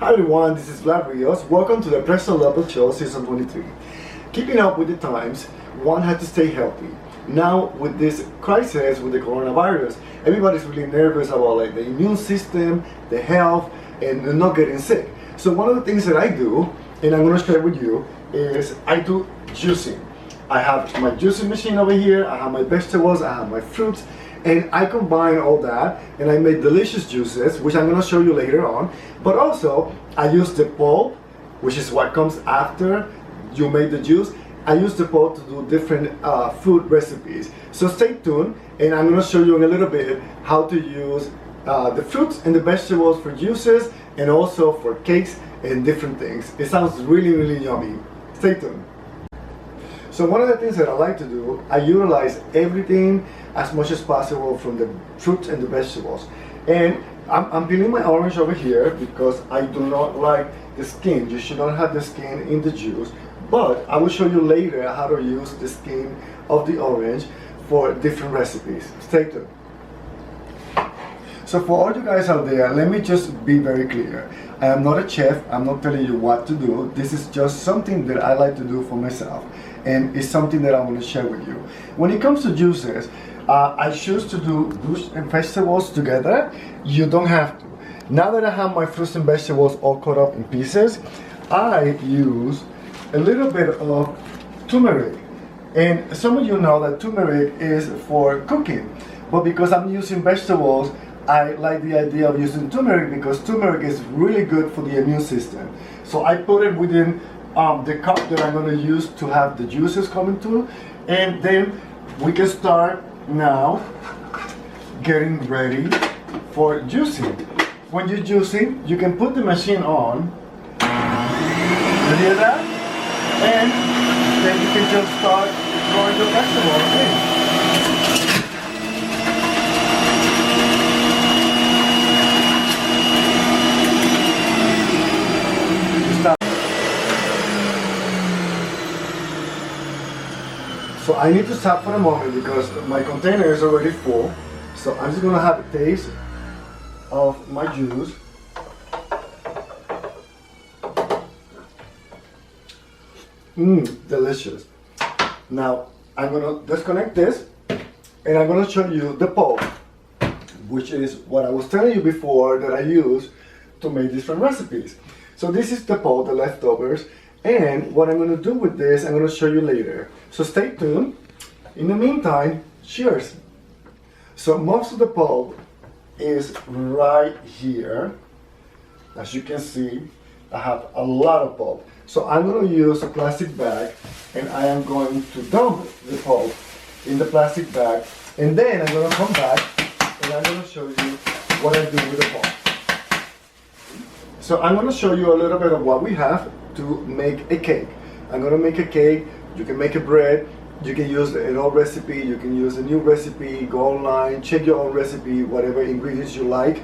Hi everyone, this is Vlad Rios. Welcome to the Preston Lopez Show, Season 23. Keeping up with the times, one had to stay healthy. Now, with this crisis, with the coronavirus, everybody's really nervous about like the immune system, the health, and not getting sick. So one of the things that I do, and I'm going to share with you, is I do juicing. I have my juicing machine over here, I have my vegetables, I have my fruits, and I combine all that and I make delicious juices, which I'm going to show you later on. But also, I use the pulp, which is what comes after you make the juice. I use the pulp to do different food recipes. So stay tuned, and I'm going to show you in a little bit how to use the fruits and the vegetables for juices and also for cakes and different things. It sounds really yummy. Stay tuned. So one of the things that I like to do, I utilize everything as much as possible from the fruits and the vegetables. And I'm peeling my orange over here because I do not like the skin. You should not have the skin in the juice. But I will show you later how to use the skin of the orange for different recipes. Stay tuned. So for all you guys out there, let me just be very clear. I am not a chef. I'm not telling you what to do. This is just something that I like to do for myself. And it's something that I want to share with you. When it comes to juices, I choose to do fruits and vegetables together. You don't have to. Now that I have my fruits and vegetables all cut up in pieces, I use a little bit of turmeric. And some of you know that turmeric is for cooking. But because I'm using vegetables, I like the idea of using turmeric because turmeric is really good for the immune system. So I put it within the cup that I'm going to use to have the juices coming to, and then we can start now getting ready for juicing. When you're juicing, you can put the machine on. You hear that? And then you can just start throwing the vegetables in. So I need to stop for a moment because my container is already full. So I'm just gonna have a taste of my juice. Delicious. Now I'm gonna disconnect this and I'm gonna show you the pulp, which is what I was telling you before that I use to make different recipes. So this is the pulp, the leftovers. And what I'm going to do with this, I'm going to show you later. So stay tuned. In the meantime, cheers. So most of the pulp is right here. As you can see, I have a lot of pulp. So I'm going to use a plastic bag and I am going to dump the pulp in the plastic bag. And then I'm going to come back and I'm going to show you what I do with the pulp. So I'm going to show you a little bit of what we have to make a cake. I'm going to make a cake. You can make a bread. You can use an old recipe. You can use a new recipe. Go online, check your own recipe, whatever ingredients you like.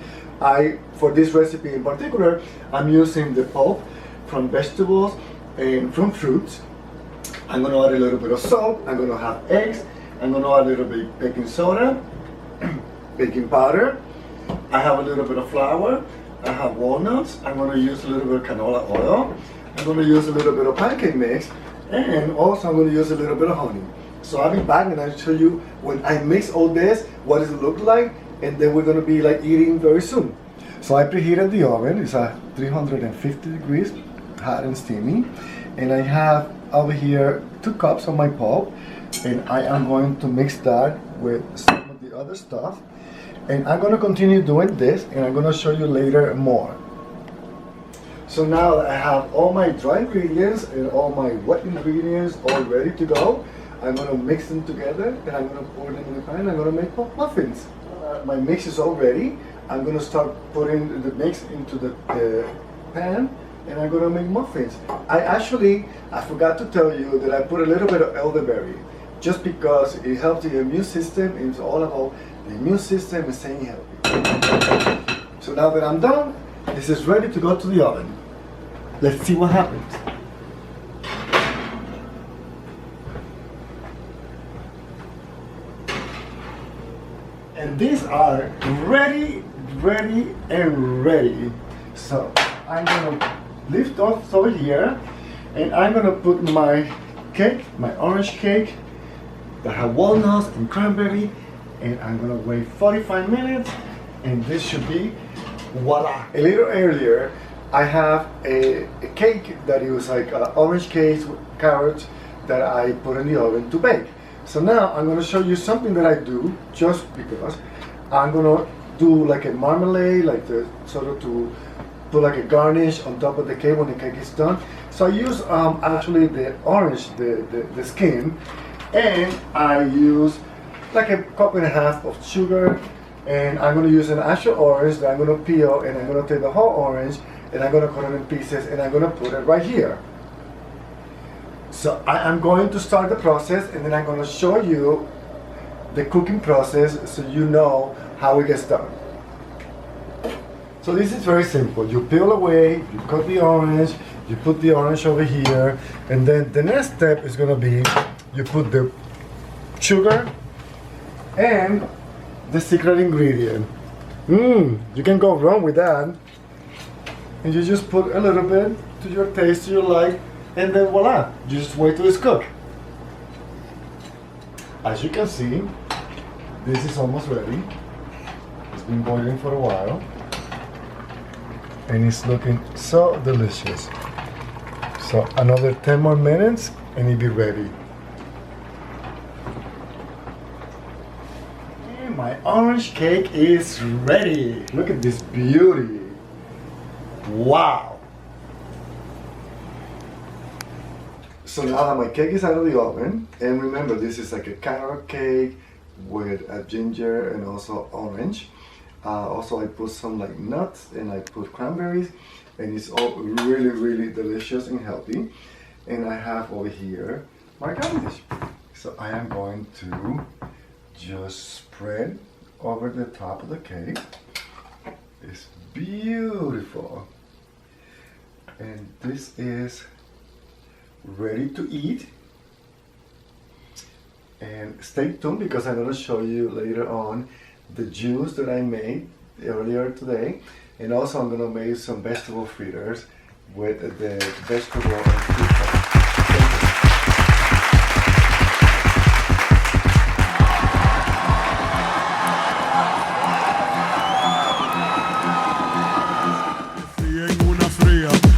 For this recipe in particular, I'm using the pulp from vegetables and from fruits. I'm going to add a little bit of salt. I'm going to have eggs. I'm going to add a little bit of baking soda, baking powder. I have a little bit of flour. I have walnuts. I'm going to use a little bit of canola oil. I'm going to use a little bit of pancake mix, and also I'm going to use a little bit of honey. So I'll be back and I'll show you when I mix all this, what does it look like, and then we're going to be like eating very soon. So I preheated the oven. It's at 350 degrees, hot and steamy. And I have over here 2 cups of my pulp, and I am going to mix that with some of the other stuff. And I'm going to continue doing this, and I'm going to show you later more. So now that I have all my dry ingredients and all my wet ingredients all ready to go, I'm going to mix them together and I'm going to pour them in the pan. I'm going to make muffins. My mix is all ready. I'm going to start putting the mix into the pan and I'm going to make muffins. I forgot to tell you that I put a little bit of elderberry just because it helps the immune system. It's all about the immune system and staying healthy. So now that I'm done, this is ready to go to the oven. Let's see what happens. And these are ready, and ready. So I'm gonna lift off over here, and I'm gonna put my cake, my orange cake that have walnuts and cranberry, and I'm gonna wait 45 minutes, and this should be voila. A little earlier, I have a cake that is like orange cake with carrots that I put in the oven to bake. So now I'm gonna show you something that I do just because I'm gonna do like a marmalade, like the sort of to put like a garnish on top of the cake when the cake is done. So I use actually the orange, the skin, and I use like a cup and a half of sugar, and I'm gonna use an actual orange that I'm gonna peel, and I'm gonna take the whole orange and I'm gonna cut it in pieces, and I'm gonna put it right here. So I'm going to start the process, and then I'm gonna show you the cooking process so you know how it gets done. So this is very simple. You peel away, you cut the orange, you put the orange over here, and then the next step is gonna be you put the sugar and the secret ingredient. You can go wrong with that. And you just put a little bit to your taste, to your like, and then voila, you just wait till it's cooked. As you can see, this is almost ready. It's been boiling for a while, and it's looking so delicious. So another 10 more minutes and it'll be ready. And my orange cake is ready. Look at this beauty. Wow! So now that my cake is out of the oven, and remember this is like a carrot cake with a ginger and also orange. Also I put some like nuts and I put cranberries, and it's all really, really delicious and healthy. And I have over here my garnish. So I am going to just spread over the top of the cake. It's beautiful. And this is ready to eat. And stay tuned because I'm going to show you later on the juice that I made earlier today. And also I'm going to make some vegetable fritters with the vegetable and fruit sauce.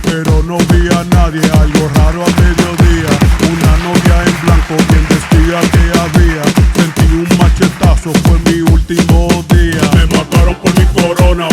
Pero no vi a nadie, algo raro a mediodía. Una novia en blanco, bien vestida que había. Sentí un machetazo, fue mi último día. Me mataron por mi corona,